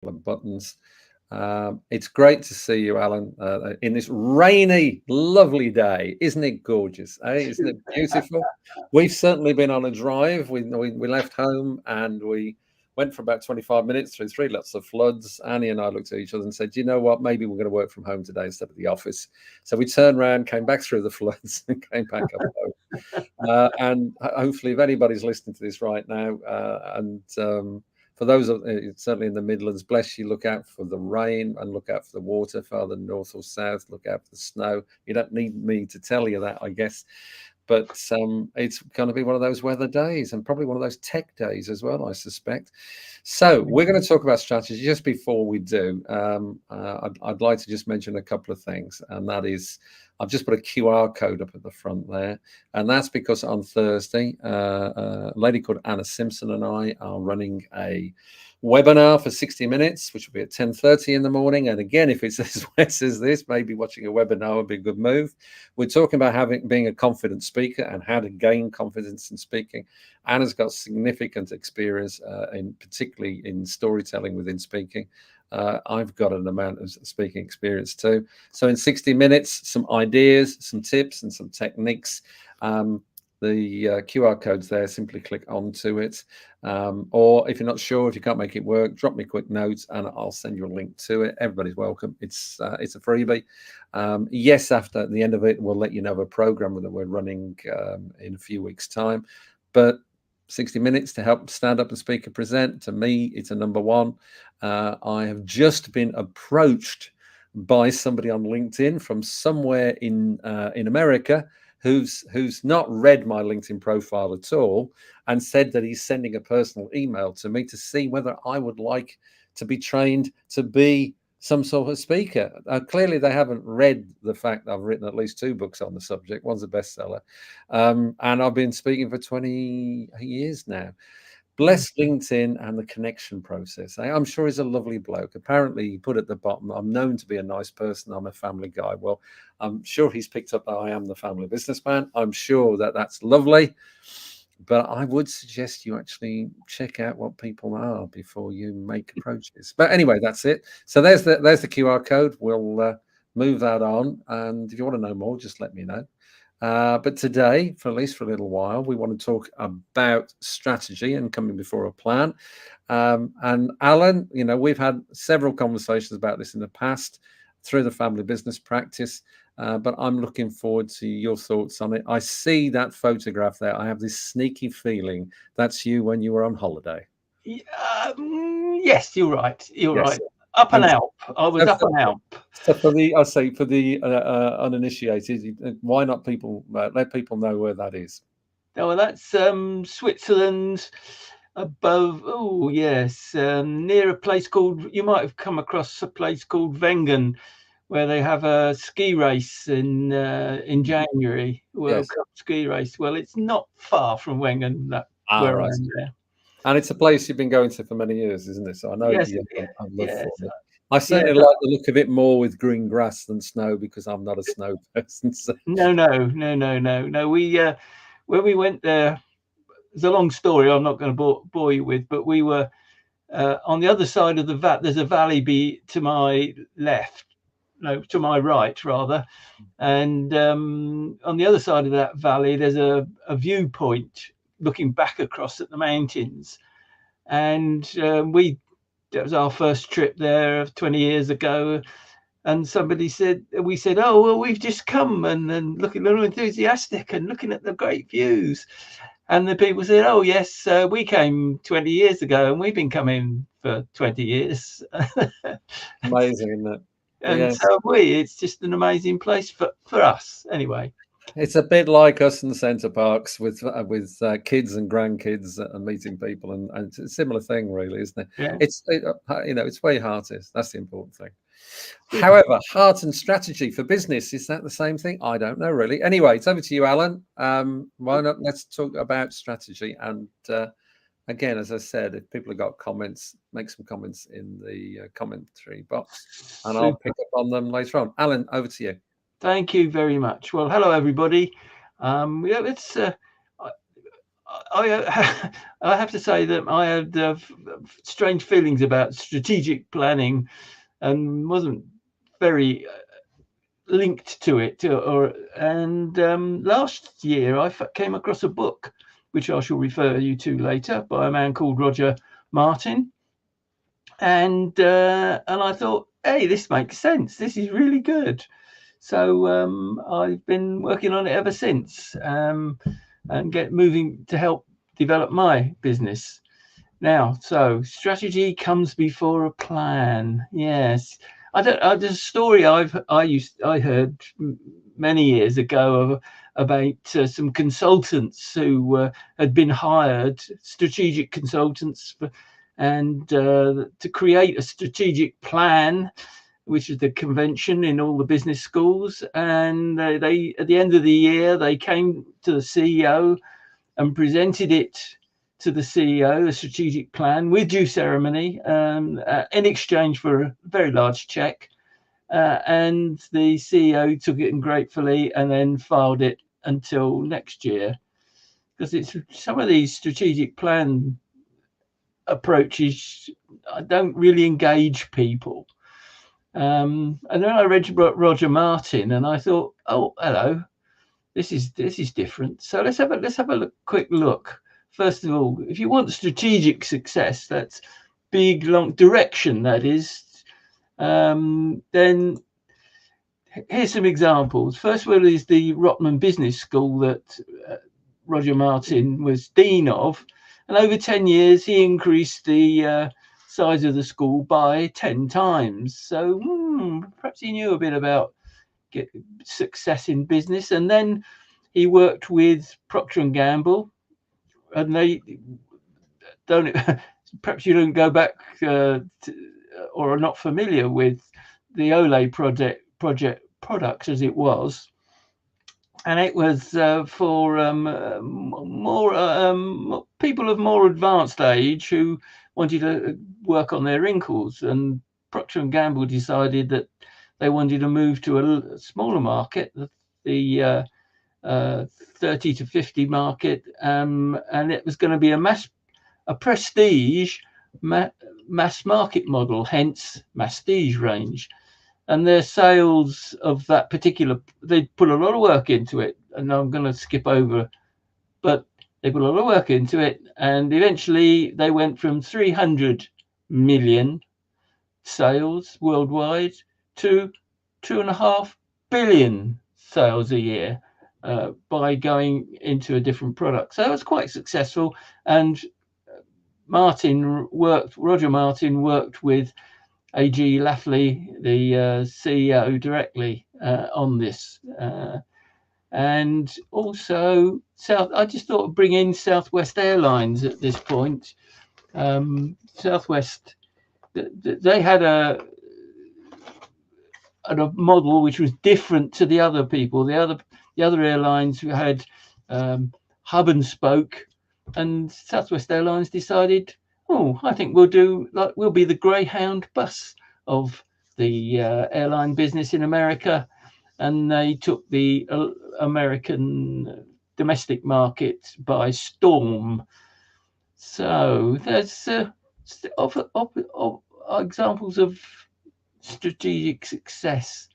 buttons. It's great to see you, Alan, in this rainy, lovely day. Isn't it gorgeous? Eh? Isn't it beautiful? We've certainly been on a drive. We left home and we went for about 25 minutes through three lots of floods. Annie and I looked at each other and said, you know what? Maybe we're going to work from home today instead of the office. So we turned around, came back through the floods and came back up home. And hopefully, if anybody's listening to this right now, for those certainly in the Midlands, bless you, look out for the rain and look out for the water, farther north or south, look out for the snow. You don't need me to tell you that, I guess. But it's going to be one of those weather days and probably one of those tech days as well, I suspect. So we're going to talk about strategy. Just before we do, I'd like to just mention a couple of things, and that is I've just put a QR code up at the front there, and that's because on Thursday, a lady called Anna Simpson and I are running a webinar for 60 minutes, which will be at 10:30 in the morning. And again, if it's as wet as this, maybe watching a webinar would be a good move. We're talking about being a confident speaker and how to gain confidence in speaking. Anna's got significant experience, particularly in storytelling within speaking. I've got an amount of speaking experience too. So in 60 minutes, some ideas, some tips and some techniques. The QR code's there. Simply click onto it. Or if you're not sure, if you can't make it work, drop me a quick note and I'll send you a link to it. Everybody's welcome. It's a freebie. Yes, after the end of it, we'll let you know of a program that we're running in a few weeks' time. But 60 minutes to help stand up and speak and present, to me, it's a number one. I have just been approached by somebody on LinkedIn from somewhere in America who's not read my LinkedIn profile at all and said that he's sending a personal email to me to see whether I would like to be trained to be some sort of speaker. Clearly, they haven't read the fact that I've written at least 2 books on the subject. One's a bestseller. And I've been speaking for 20 years now. Bless LinkedIn and the connection process. I'm sure he's a lovely bloke. Apparently, he put at the bottom, I'm known to be a nice person. I'm a family guy. Well, I'm sure he's picked up that I am the family businessman. I'm sure that that's lovely. But I would suggest you actually check out what people are before you make approaches. But anyway, that's it. So there's the QR code. We'll move that on. And if you want to know more, just let me know. But today, for at least for a little while, we want to talk about strategy and coming before a plan. And Alan, we've had several conversations about this in the past through the family business practice, but I'm looking forward to your thoughts on it. I see that photograph there. I have this sneaky feeling that's you when you were on holiday. Yes, you're right. You're right. Up and out. I was up and out. So for the uninitiated, why not let people know where that is? Oh, that's Switzerland, above. Oh, yes, near a place called. You might have come across a place called Wengen, where they have a ski race in January. World Cup ski race. Well, it's not far from Wengen. Where I am there. And it's a place you've been going to for many years, isn't it? So I know yes, you have love for it. I certainly like the look of it more with green grass than snow because I'm not a snow person. So. No. We when we went there, it's a long story. I'm not going to bore you with, but we were on the other side of the valley. There's a valley to my left, no, to my right rather, and on the other side of that valley, there's a viewpoint looking back across at the mountains, and that was our first trip there 20 years ago. And we said, oh, well, we've just come and looking a little enthusiastic and looking at the great views. And the people said, oh, yes, we came 20 years ago and we've been coming for 20 years. Amazing, isn't it? And so it's just an amazing place for us anyway. It's a bit like us in the Centre Parks with kids and grandkids and meeting people, and it's a similar thing, really, isn't it? Yeah. It's where your heart is. That's the important thing. However, heart and strategy for business, is that the same thing? I don't know, really. Anyway, it's over to you, Alan. Why not? Let's talk about strategy. And again, as I said, if people have got comments, make some comments in the commentary box, and I'll pick up on them later on. Alan, over to you. Thank you very much. Well, hello, everybody. I have to say that I had strange feelings about strategic planning and wasn't very linked to it. Last year I came across a book, which I shall refer you to later, by a man called Roger Martin, and I thought, hey, this makes sense. This is really good. So I've been working on it ever since, and get moving to help develop my business. Now, so strategy comes before a plan. Yes, there's a story I heard many years ago about some consultants who had been hired, strategic consultants, to create a strategic plan, which is the convention in all the business schools. And they at the end of the year, they came to the CEO and presented it to the CEO, a strategic plan with due ceremony, in exchange for a very large check. And the CEO took it in gratefully and then filed it until next year. Because it's some of these strategic plan approaches don't really engage people. And then I read Roger Martin, and I thought, oh, hello, this is different. So let's have a quick look. First of all, if you want strategic success, that's big, long direction, that is, then here's some examples. First one is the Rotman Business School that Roger Martin was dean of. And over 10 years, he increased the size of the school by 10 times. So perhaps he knew a bit about success in business. And then he worked with Procter & Gamble. And they don't, perhaps you don't go back or are not familiar with the Olay project products as it was. And it was for more people of more advanced age who wanted to work on their wrinkles. And Procter & Gamble decided that they wanted to move to a smaller market, the 30 to 50 market, and it was going to be a prestige mass market model, hence Mastige range. And their sales of that particular, they put a lot of work into it, and I'm going to skip over, but they put a lot of work into it, and eventually they went from 300 million sales worldwide to 2.5 billion sales a year by going into a different product. So it was quite successful, and Roger Martin worked with A.G. Lafley, the CEO, directly on this. And also, I just thought I'd bring in Southwest Airlines at this point. Southwest, they had a model which was different to the other people. The other airlines who had hub and spoke, and Southwest Airlines decided, I think we'll be the Greyhound bus of the airline business in America, and they took the American domestic market by storm. So there's examples of strategic success.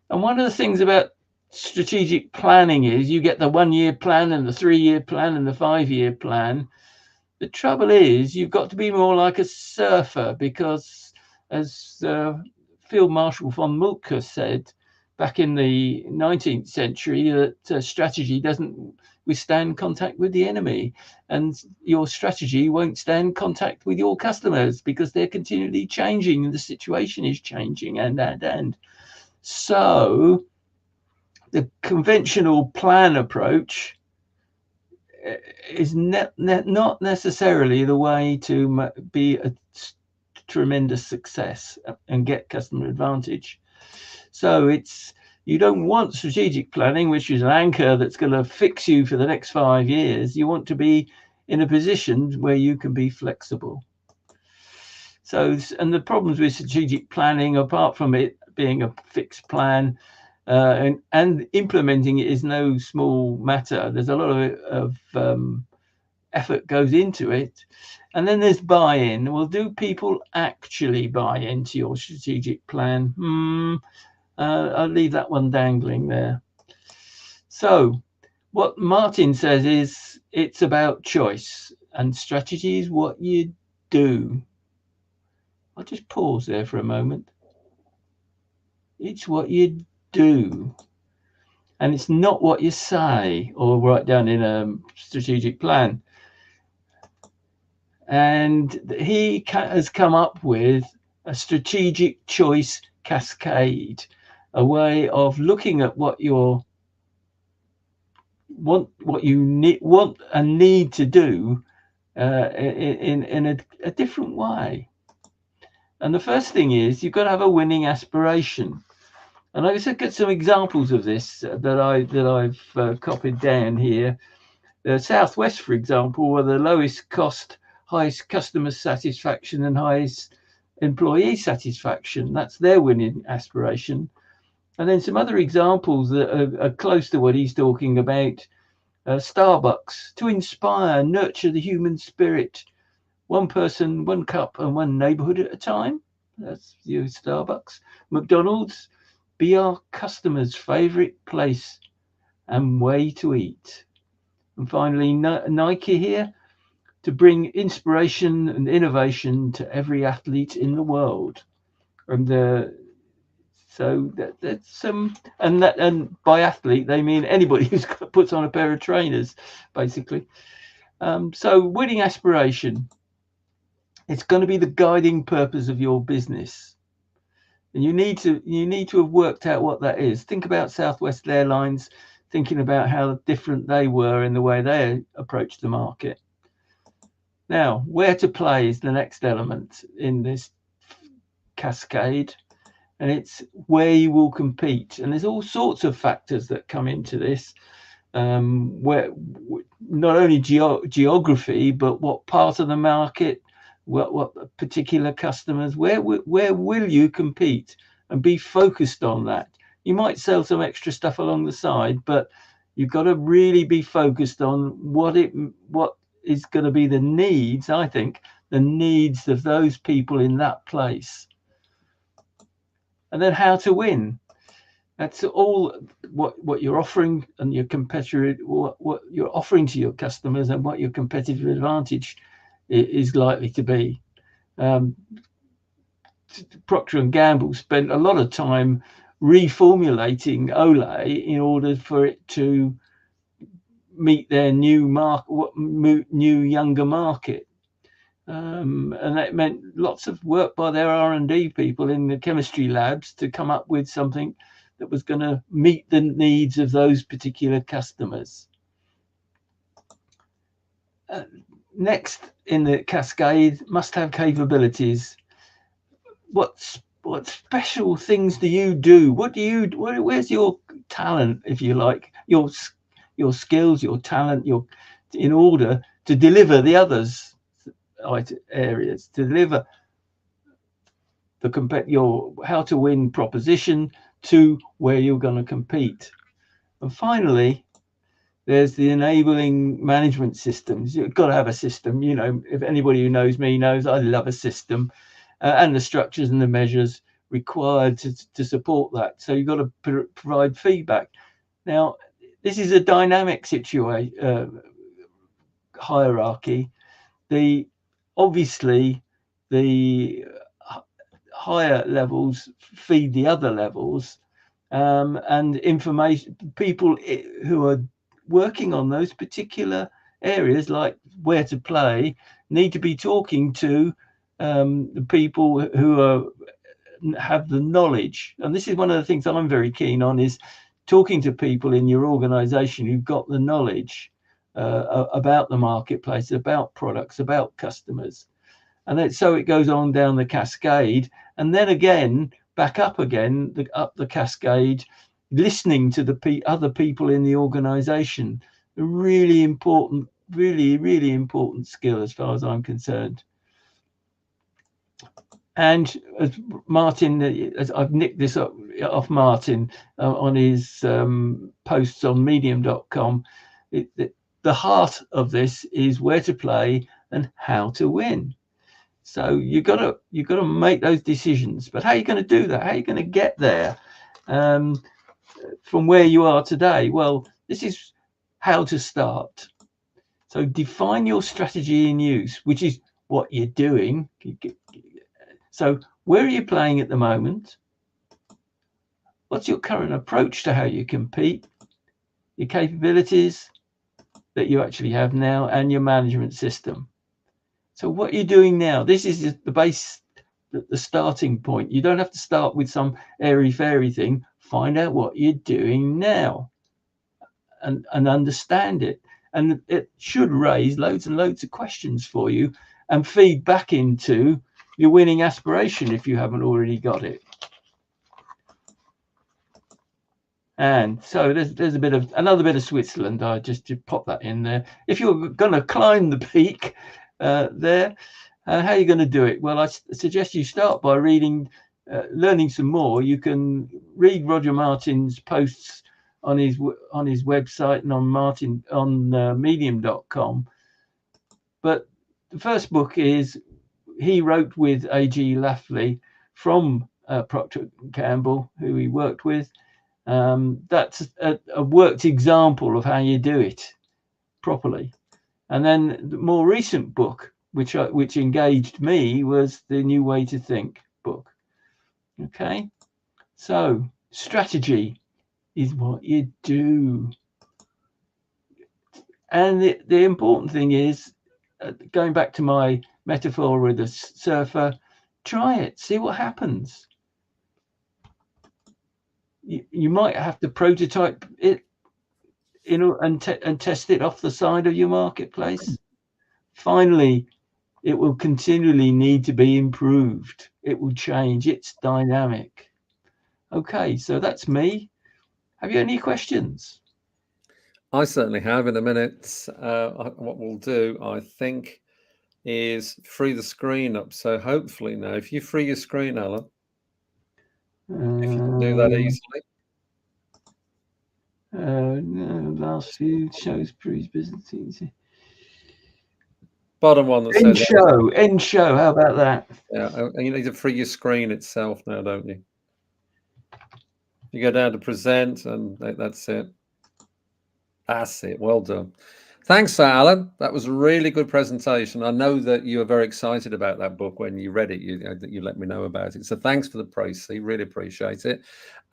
And one of the things about strategic planning is you get the 1-year plan and the 3-year plan and the 5-year plan. The trouble is you've got to be more like a surfer, because as Field Marshal von Moltke said back in the 19th century, that strategy doesn't withstand contact with the enemy, and your strategy won't stand contact with your customers because they're continually changing and the situation is changing. And so the conventional plan approach is not necessarily the way to be a tremendous success and get customer advantage. So you don't want strategic planning, which is an anchor that's going to fix you for the next 5 years. You want to be in a position where you can be flexible. So, and the problems with strategic planning, apart from it being a fixed plan, and implementing it is no small matter. There's a lot of effort goes into it. And then there's buy-in. Well, do people actually buy into your strategic plan? I'll leave that one dangling there. So what Martin says is it's about choice, and strategy is what you do. I'll just pause there for a moment. It's what you do. And it's not what you say or write down in a strategic plan. And he has come up with a strategic choice cascade, a way of looking at what you want and need to do in a different way. And the first thing is you've got to have a winning aspiration. And I just get some examples of this that I've copied down here. Southwest, for example, were the lowest cost, highest customer satisfaction and highest employee satisfaction. That's their winning aspiration. And then some other examples that are close to what he's talking about. Starbucks, to inspire, nurture the human spirit. One person, one cup, and one neighborhood at a time. That's you, Starbucks. McDonald's, be our customers' favorite place and way to eat. And finally, Nike here, to bring inspiration and innovation to every athlete in the world. And so that's some, and by athlete they mean anybody who puts on a pair of trainers, basically. So winning aspiration, it's going to be the guiding purpose of your business, and you need to have worked out what that is. Think about Southwest Airlines, thinking about how different they were in the way they approached the market. Now, where to play is the next element in this cascade, and it's where you will compete. And there's all sorts of factors that come into this, where not only geography, but what part of the market, what particular customers, where will you compete, and be focused on that. You might sell some extra stuff along the side, but you've got to really be focused on what is going to be the needs, I think, the needs of those people in that place. And then how to win. That's all what you're offering and your competitor, what you're offering to your customers, and what your competitive advantage is likely to be. Procter & Gamble spent a lot of time reformulating Olay in order for it to meet their new younger market. And that meant lots of work by their R&D people in the chemistry labs to come up with something that was going to meet the needs of those particular customers. Next in the cascade, must have capabilities. What special things do you do? Where's your talent, if you like, your skills, your talent, in order to deliver the others areas, to deliver your how to win proposition to where you're going to compete. And finally, there's the enabling management systems. You've got to have a system. You know, if anybody who knows me knows I love a system, and the structures and the measures required to support that. So you've got to provide feedback. Now, this is a dynamic situation, hierarchy. Obviously the higher levels feed the other levels, and information. People who are working on those particular areas, like where to play, need to be talking to the people who have the knowledge. And this is one of the things I'm very keen on, is talking to people in your organization who've got the knowledge about the marketplace, about products, about customers. And then, so it goes on down the cascade, and then again back up again, up the cascade, listening to the other people in the organization. A really important, really important skill as far as I'm concerned. And as Martin, as I've nicked this up off Martin on his posts on medium.com, the heart of this is where to play and how to win. So you got to make those decisions. But how are you going to do that? How are you going to get there from where you are today? Well, this is how to start. So define your strategy in use, which is what you're doing. So where are you playing at the moment? What's your current approach to how you compete? Your capabilities that you actually have now, and your management system. So what you're doing now, this is the base, the starting point. You don't have to start with some airy-fairy thing. Find out what you're doing now and understand it. And it should raise loads and loads of questions for you and feed back into your winning aspiration if you haven't already got it. And so there's another bit of Switzerland. I just pop that in there. If you're going to climb the peak there, how are you going to do it? Well, I suggest you start by reading, learning some more. You can read Roger Martin's posts on his website and on medium.com. But the first book is he wrote with A.G. Lafley from Procter & Gamble, who he worked with. That's a worked example of how you do it properly. And then the more recent book, which engaged me, was the New Way to Think book. Okay, so strategy is what you do. And the important thing is, going back to my metaphor with a surfer, try it, see what happens. You might have to prototype it, and test it off the side of your marketplace. Finally, it will continually need to be improved. It will change. It's dynamic. Okay, so that's me. Have you any questions? I certainly have. In a minute, what we'll do, I think, is free the screen up. So hopefully now, if you free your screen, Alan, if you can do that easily. No, last few shows, business easy. Bottom one that End says end show. How about that? Yeah, and you need to free your screen itself now, don't you? You go down to present, and that's it. That's it. Well done. Thanks, Alan. That was a really good presentation. I know that you were very excited about that book when you read it. You let me know about it. So thanks for the praise. Really appreciate it.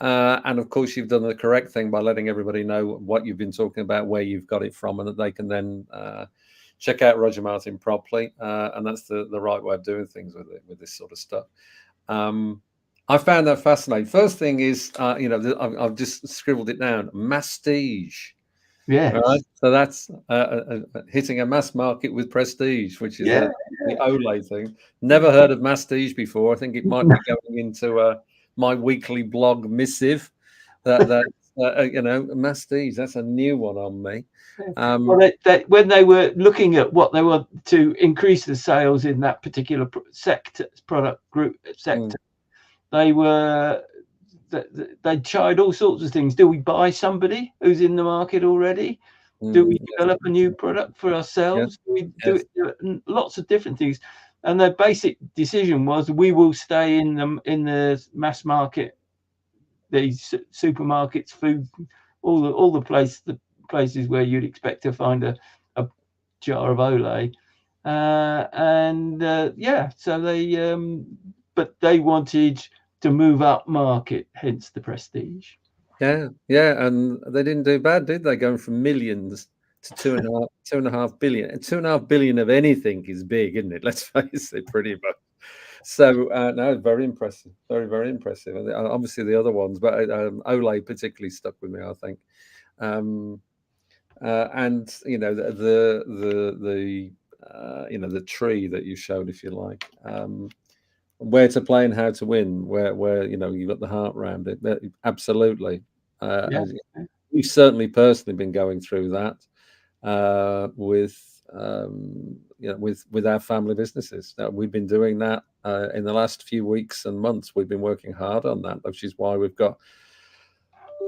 And of course, you've done the correct thing by letting everybody know what you've been talking about, where you've got it from, and that they can then check out Roger Martin properly. And that's the right way of doing things with this sort of stuff. I found that fascinating. First thing is, I've just scribbled it down. Mastige. Yeah. Right. So that's hitting a mass market with prestige, which is the Olay thing. Never heard of Mastige before. I think it might be going into my weekly blog missive. Mastige. That's a new one on me. Well, when they were looking at what they want to increase the sales in that particular product group sector, they tried all sorts of things. Do we buy somebody who's in the market already? Do we develop a new product for ourselves? Do we do lots of different things? And their basic decision was, we will stay in the mass market, these supermarkets, food, all the places where you'd expect to find a jar of Olay. So but they wanted to move up market, hence the prestige. Yeah, and they didn't do bad, did they? Going from millions to 2.5 billion. And 2.5 billion of anything is big, isn't it? Let's face it, pretty much. So no, very impressive, very, very impressive. And obviously the other ones, but Olay particularly stuck with me, I think. And the tree that you showed, if you like. Where to play and how to win, where you've got the heart around it. Absolutely. We've certainly personally been going through that with our family businesses. We've been doing that in the last few weeks and months. We've been working hard on that, which is why we've got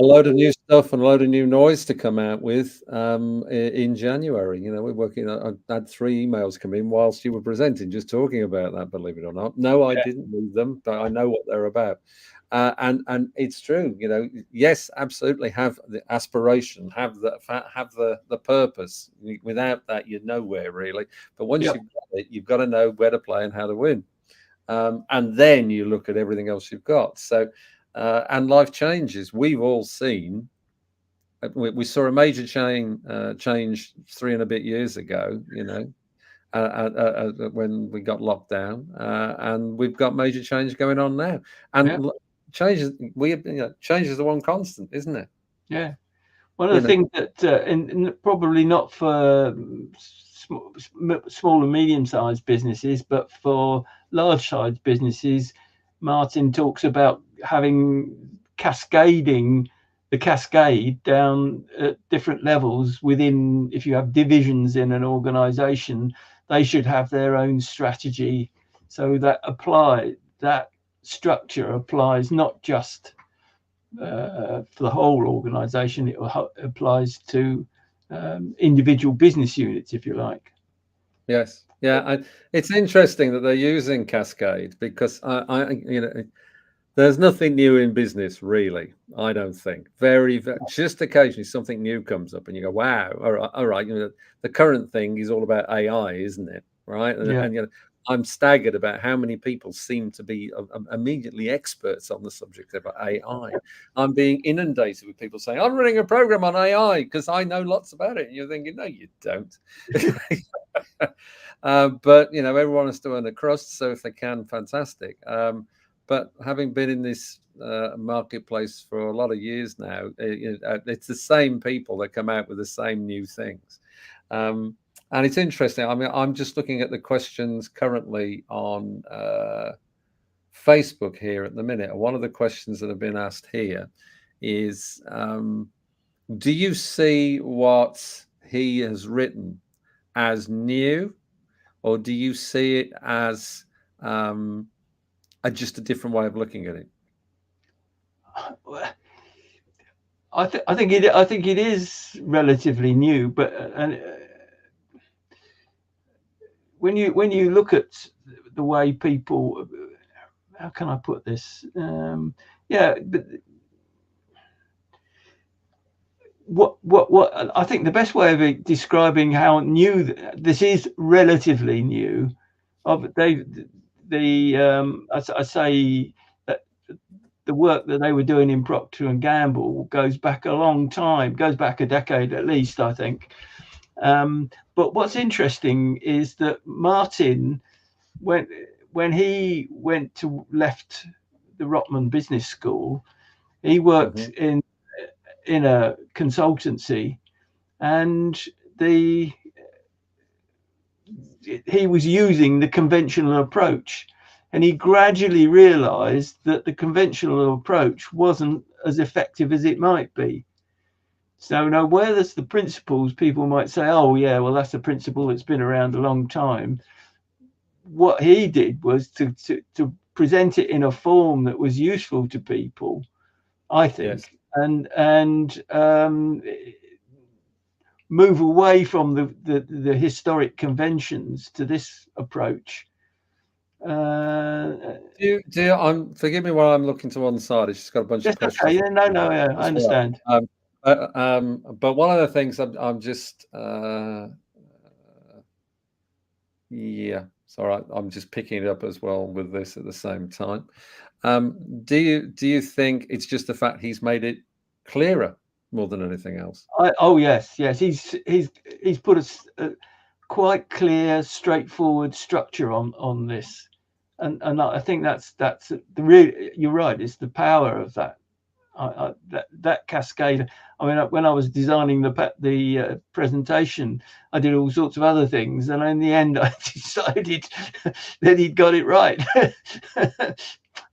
a load of new stuff and a load of new noise to come out with in January. You know, we're working. I had 3 emails come in whilst you were presenting, just talking about that. Believe it or not, no, I didn't read them, but I know what they're about. And it's true. You know, yes, absolutely. Have the aspiration, have the purpose. Without that, you're nowhere really. But once Yep. you've got it, you've got to know where to play and how to win. And then you look at everything else you've got. So. And life changes. We've all seen. We saw a major change 3 and a bit years ago. You know, when we got locked down, and we've got major change going on now. And changes. Change is the one constant, isn't it? Yeah. One of the things that, and probably not for small and medium-sized businesses, but for large-sized businesses, Martin talks about having the cascade down at different levels within. If you have divisions in an organization, they should have their own strategy. So that structure applies not just for the whole organization, it applies to individual business units, if you like. Yes. Yeah. It's interesting that they're using Cascade because there's nothing new in business, really. I don't think. Very just occasionally something new comes up, and you go, "Wow! All right." You know, the current thing is all about AI, isn't it? Right? And you know, I'm staggered about how many people seem to be immediately experts on the subject of AI. I'm being inundated with people saying, "I'm running a program on AI because I know lots about it," and you're thinking, "No, you don't." But you know, everyone has to earn a crust, so if they can, fantastic. But having been in this marketplace for a lot of years now, it's the same people that come out with the same new things. And it's interesting. I mean, I'm just looking at the questions currently on Facebook here at the minute. One of the questions that have been asked here is, do you see what he has written as new, or do you see it as just a different way of looking at it? I think it is relatively new, but when you look at the way people, how can I put this? But what I think the best way of describing how new this is, relatively new, I say that the work that they were doing in Procter and Gamble goes back a long time, goes back a decade at least, I think. But what's interesting is that Martin, when he left the Rotman Business School, he worked in a consultancy, and he was using the conventional approach, and he gradually realized that the conventional approach wasn't as effective as it might be. So now, where there's the principles, people might say, oh yeah, well, that's a principle that's been around a long time. What he did was to present it in a form that was useful to people, I think. Yes. And move away from the historic conventions to this approach. Forgive me while I'm looking to one side. It's just got a bunch of questions. Okay. Yeah, no, yeah, I understand. But one of the things I'm just yeah, it's all right. I'm just picking it up as well with this at the same time. Do you think it's just the fact he's made it clearer more than anything else? Yes. He's put a quite clear, straightforward structure on this, and I think that's the real. You're right. It's the power of that. That cascade. I mean, when I was designing the presentation, I did all sorts of other things, and in the end, I decided that he'd got it right.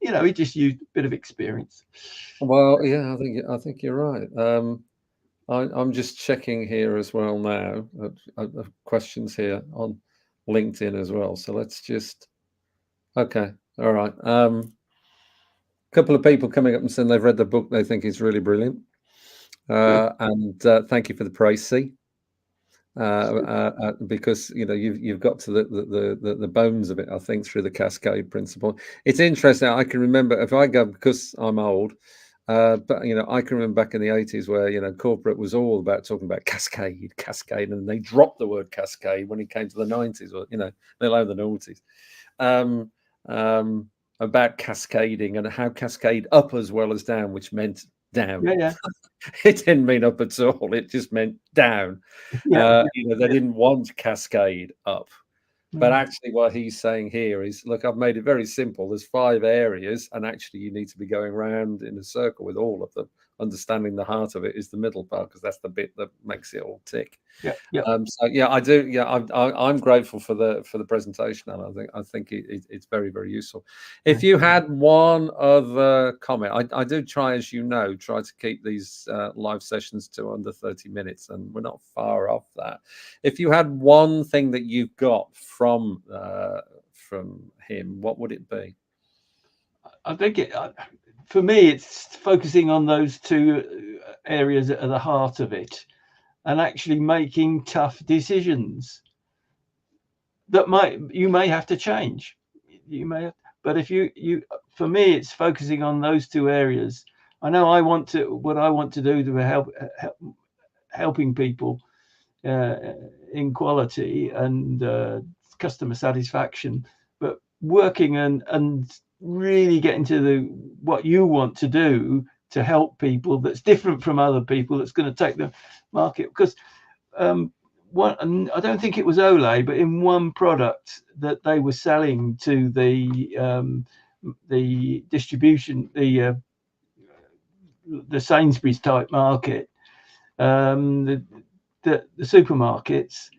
You know, he just used a bit of experience. Well, yeah, I think you're right. I'm just checking here as well now. Questions here on LinkedIn as well. So let's just. Okay, all right. couple of people coming up and saying they've read the book, they think it's really brilliant. And thank you for the praise, C. Because you've got to the bones of it, I think, through the cascade principle. It's interesting. I can remember, if I go, because I'm old, but I can remember back in the 80s where corporate was all about talking about cascade, and they dropped the word cascade when it came to the 90s, or below the noughties, about cascading and how cascade up as well as down, which meant down. Yeah. It didn't mean up at all. It just meant down. They didn't want cascade up. But actually what he's saying here is, look, I've made it very simple. There's 5 areas, and actually you need to be going round in a circle with all of them. Understanding the heart of it is the middle part, because that's the bit that makes it all tick. So yeah, I do. Yeah, I'm grateful for the presentation, and I think it's very, very useful. If you had one other comment, I do try, as try to keep these live sessions to under 30 minutes, and we're not far off that. If you had one thing that you got from him, what would it be? I think for me, it's focusing on those 2 areas at the heart of it, and actually making tough decisions that you may have to change. But if you for me, it's focusing on those 2 areas. I know what I want to do to helping people in quality and customer satisfaction, but working and really getting to what you want to do to help people, that's different from other people, that's going to take the market. Because I don't think it was Olay, but in one product that they were selling to the distribution, the Sainsbury's type market, the supermarkets,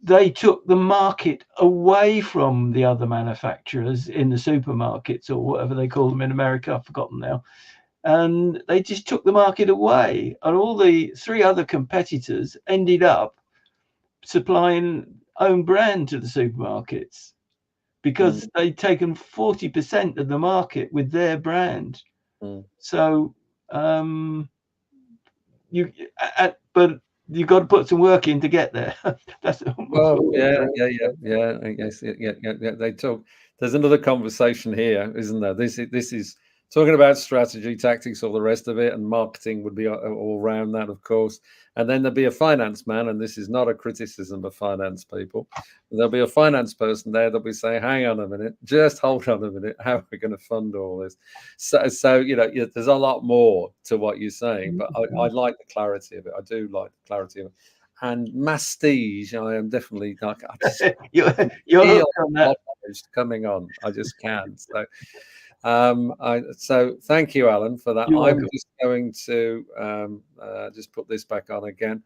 they took the market away from the other manufacturers in the supermarkets, or whatever they call them in America, I've forgotten now. And they just took the market away, and all the 3 other competitors ended up supplying own brand to the supermarkets, because they'd taken 40% of the market with their brand. So but you've got to put some work in to get there. That's yeah. I guess they talk. There's another conversation here, isn't there? This is talking about strategy, tactics, all the rest of it, and marketing would be all around that, of course. And then there'll be a finance man, and this is not a criticism of finance people. There'll be a finance person there that'll be saying, hang on a minute, just hold on a minute, how are we going to fund all this? So there's a lot more to what you're saying, but I like the clarity of it. I do like the clarity of it. And mastige, I am definitely like, I just you're coming on. I just can't. So so thank you, Alan, for that. You're I'm welcome. just going to just put this back on again.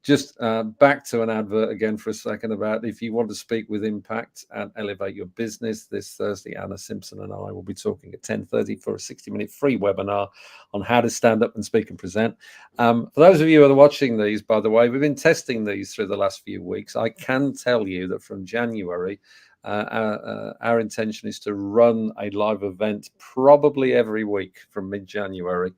Just back to an advert again for a second about if you want to speak with impact and elevate your business. This Thursday, Anna Simpson and I will be talking at 10:30 for a 60-minute free webinar on how to stand up and speak and present. For those of you who are watching these, by the way, we've been testing these through the last few weeks. I can tell you that from January, our intention is to run a live event probably every week from mid-January.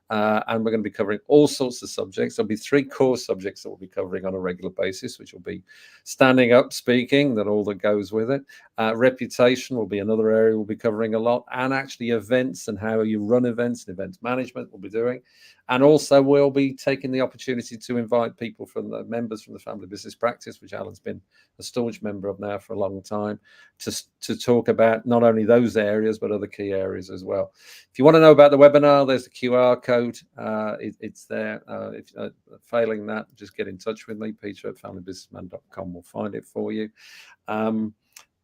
And we're going to be covering all sorts of subjects. There'll be 3 core subjects that we'll be covering on a regular basis, which will be standing up, speaking, that all that goes with it. Reputation will be another area we'll be covering a lot, and actually events and how you run events and events management we'll be doing. And also we'll be taking the opportunity to invite people from the members from the Family Business Practice, which Alan's been a staunch member of now for a long time, to talk about not only those areas, but other key areas as well. If you want to know about the webinar, there's the QR code. It's there. If failing that, just get in touch with me. Peter@familybusinessman.com will find it for you. And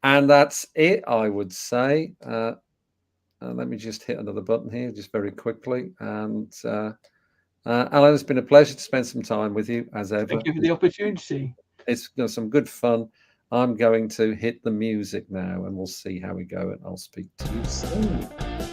that's it, I would say. Let me just hit another button here, just very quickly. And Alan, it's been a pleasure to spend some time with you, as ever. Thank you for the opportunity. It's some good fun. I'm going to hit the music now, and we'll see how we go, and I'll speak to you soon.